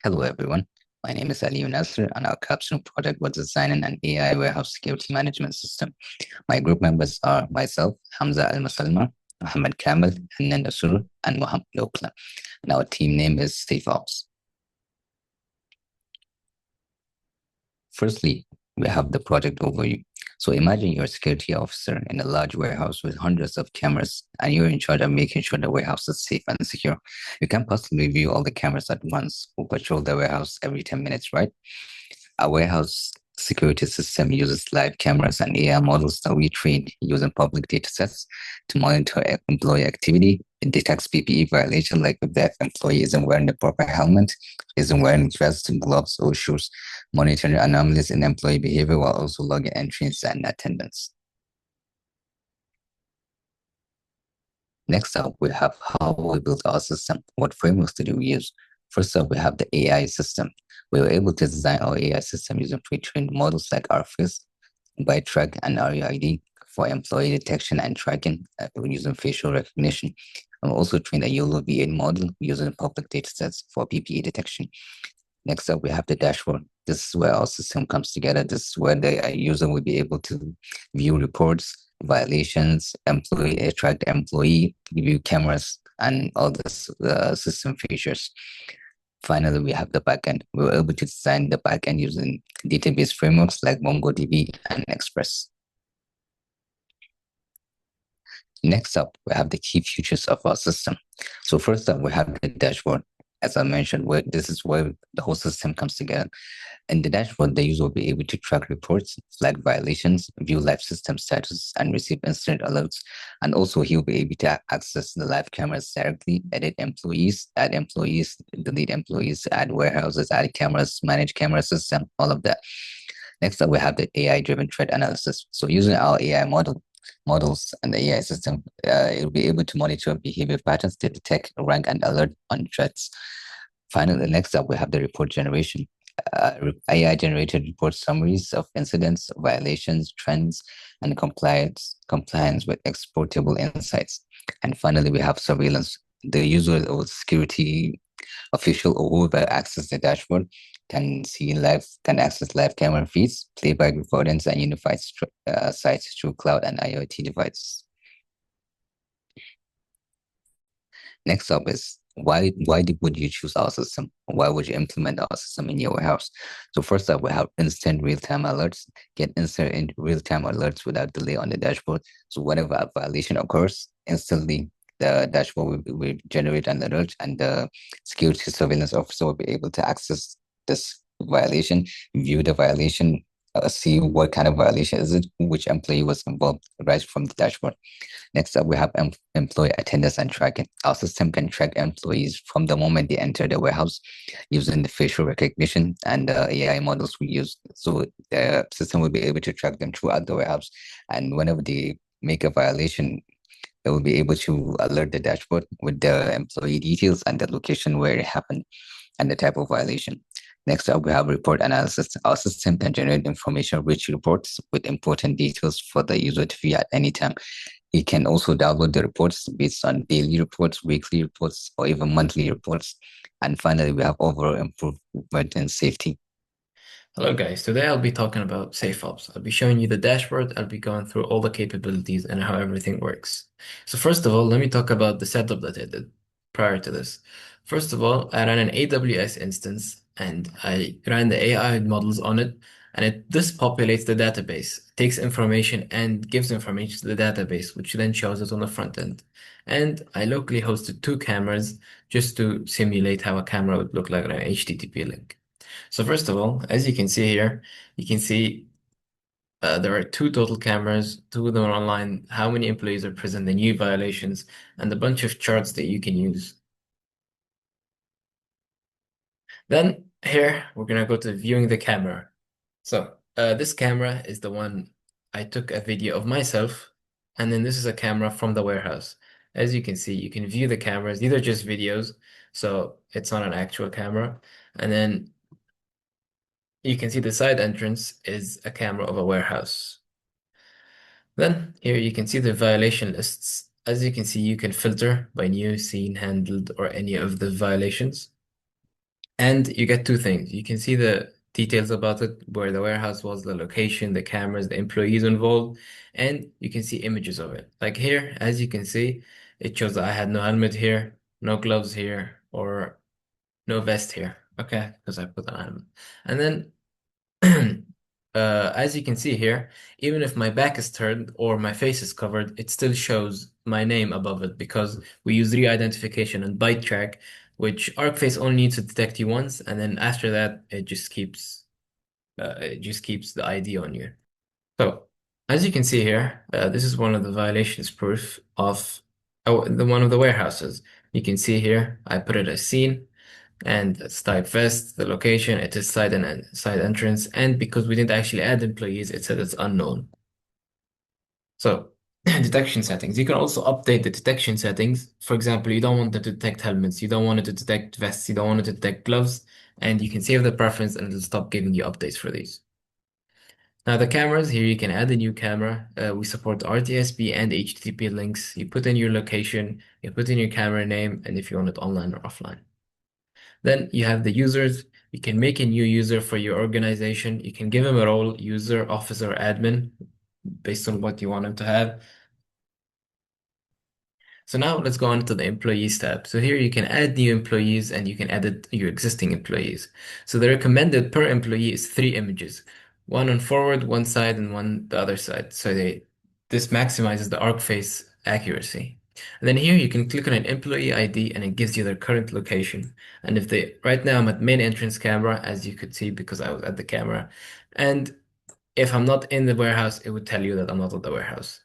Hello, everyone. My name is Ali Nasser, and our capstone project was designing an AI warehouse security management system. My group members are myself, Hamza Al Masalma, Mohammed Kamel, Hanan Nasur, and Mohammed Lokla. And our team name is SafeOps. Firstly, we have the project overview. So imagine you're a security officer in a large warehouse with hundreds of cameras, and you're in charge of making sure the warehouse is safe and secure. You can't possibly view all the cameras at once or patrol the warehouse every 10 minutes, right? Our warehouse security system uses live cameras and AI models that we train using public data sets to monitor employee activity. It detects PPE violation, like if the employee isn't wearing the proper helmet, isn't wearing vests, gloves, or shoes, monitoring anomalies in employee behavior while also logging entries and attendance. Next up, we have how we built our system. What frameworks did we use? First up, we have the AI system. We were able to design our AI system using pre-trained models like RFIS, ByteTrack, and REID for employee detection and tracking using facial recognition. And we also trained a YOLO V8 model using public datasets for PPE detection. Next up, we have the dashboard. This is where our system comes together. This is where the user will be able to view reports, violations, employee track employee, view cameras, and all this system features. Finally, we have the backend. We were able to design the backend using database frameworks like MongoDB and Express. Next up, we have the key features of our system. So first up, we have the dashboard. As I mentioned, this is where the whole system comes together. In the dashboard, the user will be able to track reports, flag violations, view live system status, and receive incident alerts. And also, he'll be able to access the live cameras directly, edit employees, add employees, delete employees, add warehouses, add cameras, manage camera system, all of that. Next up, we have the AI-driven threat analysis. So using our AI models and the AI system, it'll be able to monitor behavior patterns to detect, rank, and alert on threats. Finally, next up, we have the report generation. AI-generated report summaries of incidents, violations, trends, and compliance with exportable insights. And finally, we have surveillance. The user or security official or whoever access the dashboard can access live camera feeds, playback recordings, and unified sites through cloud and IoT devices. Next up is would you choose our system? Why would you implement our system in your warehouse? So first up, we have instant real-time alerts. Get instant in real-time alerts without delay on the dashboard. So whenever a violation occurs, instantly the dashboard will generate an alert, and the security surveillance officer will be able to access this violation, view the violation, see what kind of violation is it, which employee was involved right from the dashboard. Next up, we have employee attendance and tracking. Our system can track employees from the moment they enter the warehouse using the facial recognition and the AI models we use. So the system will be able to track them throughout the warehouse. And whenever they make a violation, it will be able to alert the dashboard with the employee details and the location where it happened and the type of violation. Next up, we have report analysis. Our system can generate information-rich reports with important details for the user to view at any time. You can also download the reports based on daily reports, weekly reports, or even monthly reports. And finally, we have overall improvement in safety. Hello guys, today I'll be talking about SafeOps. I'll be showing you the dashboard, I'll be going through all the capabilities and how everything works. So first of all, let me talk about the setup that I did prior to this. First of all, I ran an AWS instance and I ran the AI models on it, and this populates the database, takes information and gives information to the database, which then shows it on the front end. And I locally hosted two cameras just to simulate how a camera would look like on an HTTP link. So first of all, as you can see here, you can see there are two total cameras, two of them are online, how many employees are present, the new violations, and a bunch of charts that you can use. Then here, we're gonna go to viewing the camera. So this camera is the one I took a video of myself, and then this is a camera from the warehouse. As you can see, you can view the cameras. These are just videos, so it's not an actual camera. And then you can see the side entrance is a camera of a warehouse. Then here you can see the violation lists. As you can see, you can filter by new, seen, handled, or any of the violations. And you get two things. You can see the details about it, where the warehouse was, the location, the cameras, the employees involved, and you can see images of it. Like here, as you can see, it shows that I had no helmet here, no gloves here, or no vest here. Okay, because I put on helmet. And then as you can see here, even if my back is turned or my face is covered, it still shows my name above it because we use re-identification and bite track, which ArcFace only needs to detect you once, and then after that, it just keeps the ID on you. So, as you can see here, this is one of the violations proof of the one of the warehouses. You can see here, I put it as seen and it's type vest, the location, it is side and side entrance, and because we didn't actually add employees, it said it's unknown. So detection settings. You can also update the detection settings. For example, you don't want it to detect helmets, you don't want it to detect vests, you don't want it to detect gloves, and you can save the preference and it'll stop giving you updates for these. Now the cameras, here you can add a new camera. We support RTSP and HTTP links. You put in your location, you put in your camera name, and if you want it online or offline. Then you have the users. You can make a new user for your organization. You can give them a role, user, officer, admin, based on what you want them to have. So now let's go on to the employees tab. So here you can add new employees and you can edit your existing employees. So the recommended per employee is 3 images, one on forward, one side, and one the other side. So this maximizes the arc face accuracy. And then here you can click on an employee ID and it gives you their current location. And if they, right now I'm at main entrance camera, as you could see because I was at the camera. And if I'm not in the warehouse, it would tell you that I'm not at the warehouse.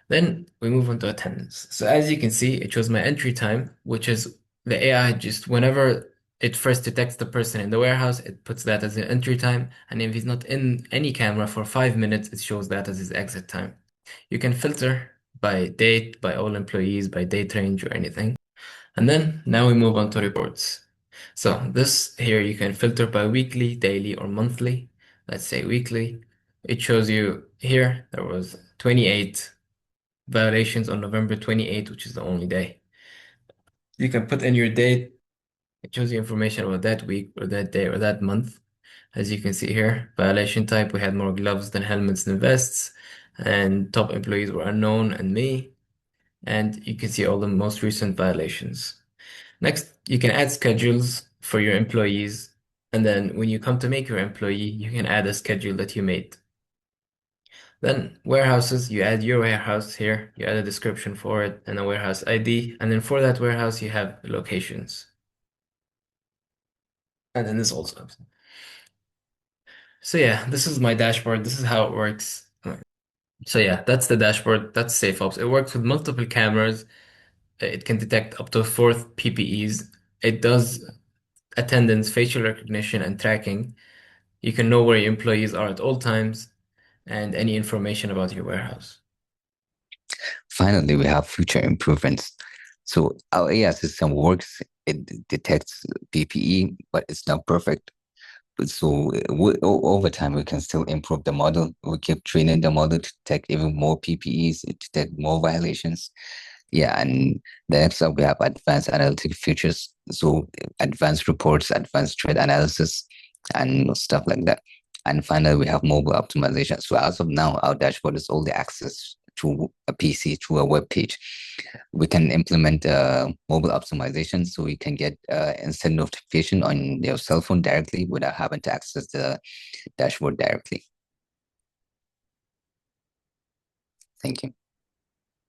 Then we move on to attendance. So as you can see, it shows my entry time, which is the AI just whenever it first detects the person in the warehouse, it puts that as the entry time. And if he's not in any camera for 5 minutes, it shows that as his exit time. You can filter by date, by all employees, by date range or anything. And then now we move on to reports. So this here you can filter by weekly, daily, or monthly. Let's say weekly. It shows you here there was 28 violations on November 28th, which is the only day. You can put in your date. It shows you information about that week or that day or that month. As you can see here, violation type, we had more gloves than helmets and vests, and top employees were unknown and me. And you can see all the most recent violations. Next, you can add schedules for your employees. And then when you come to make your employee, you can add a schedule that you made. Then warehouses, you add your warehouse here, you add a description for it and a warehouse ID, and then for that warehouse you have locations. And then this also. So yeah, this is my dashboard. This is how it works. So yeah, that's the dashboard. That's SafeOps. It works with multiple cameras. It can detect up to 4 PPEs. It does attendance, facial recognition, and tracking. You can know where your employees are at all times and any information about your warehouse. Finally, we have future improvements. So our AI system works, it detects PPE, but it's not perfect. So over time, we can still improve the model. We keep training the model to detect even more PPEs, to detect more violations. Yeah, and the next up, we have advanced analytic features. So advanced reports, advanced threat analysis, and stuff like that. And finally, we have mobile optimization. So as of now, our dashboard is only access to a PC through a web page. We can implement mobile optimization so you can get instant notification on your cell phone directly without having to access the dashboard directly. Thank you.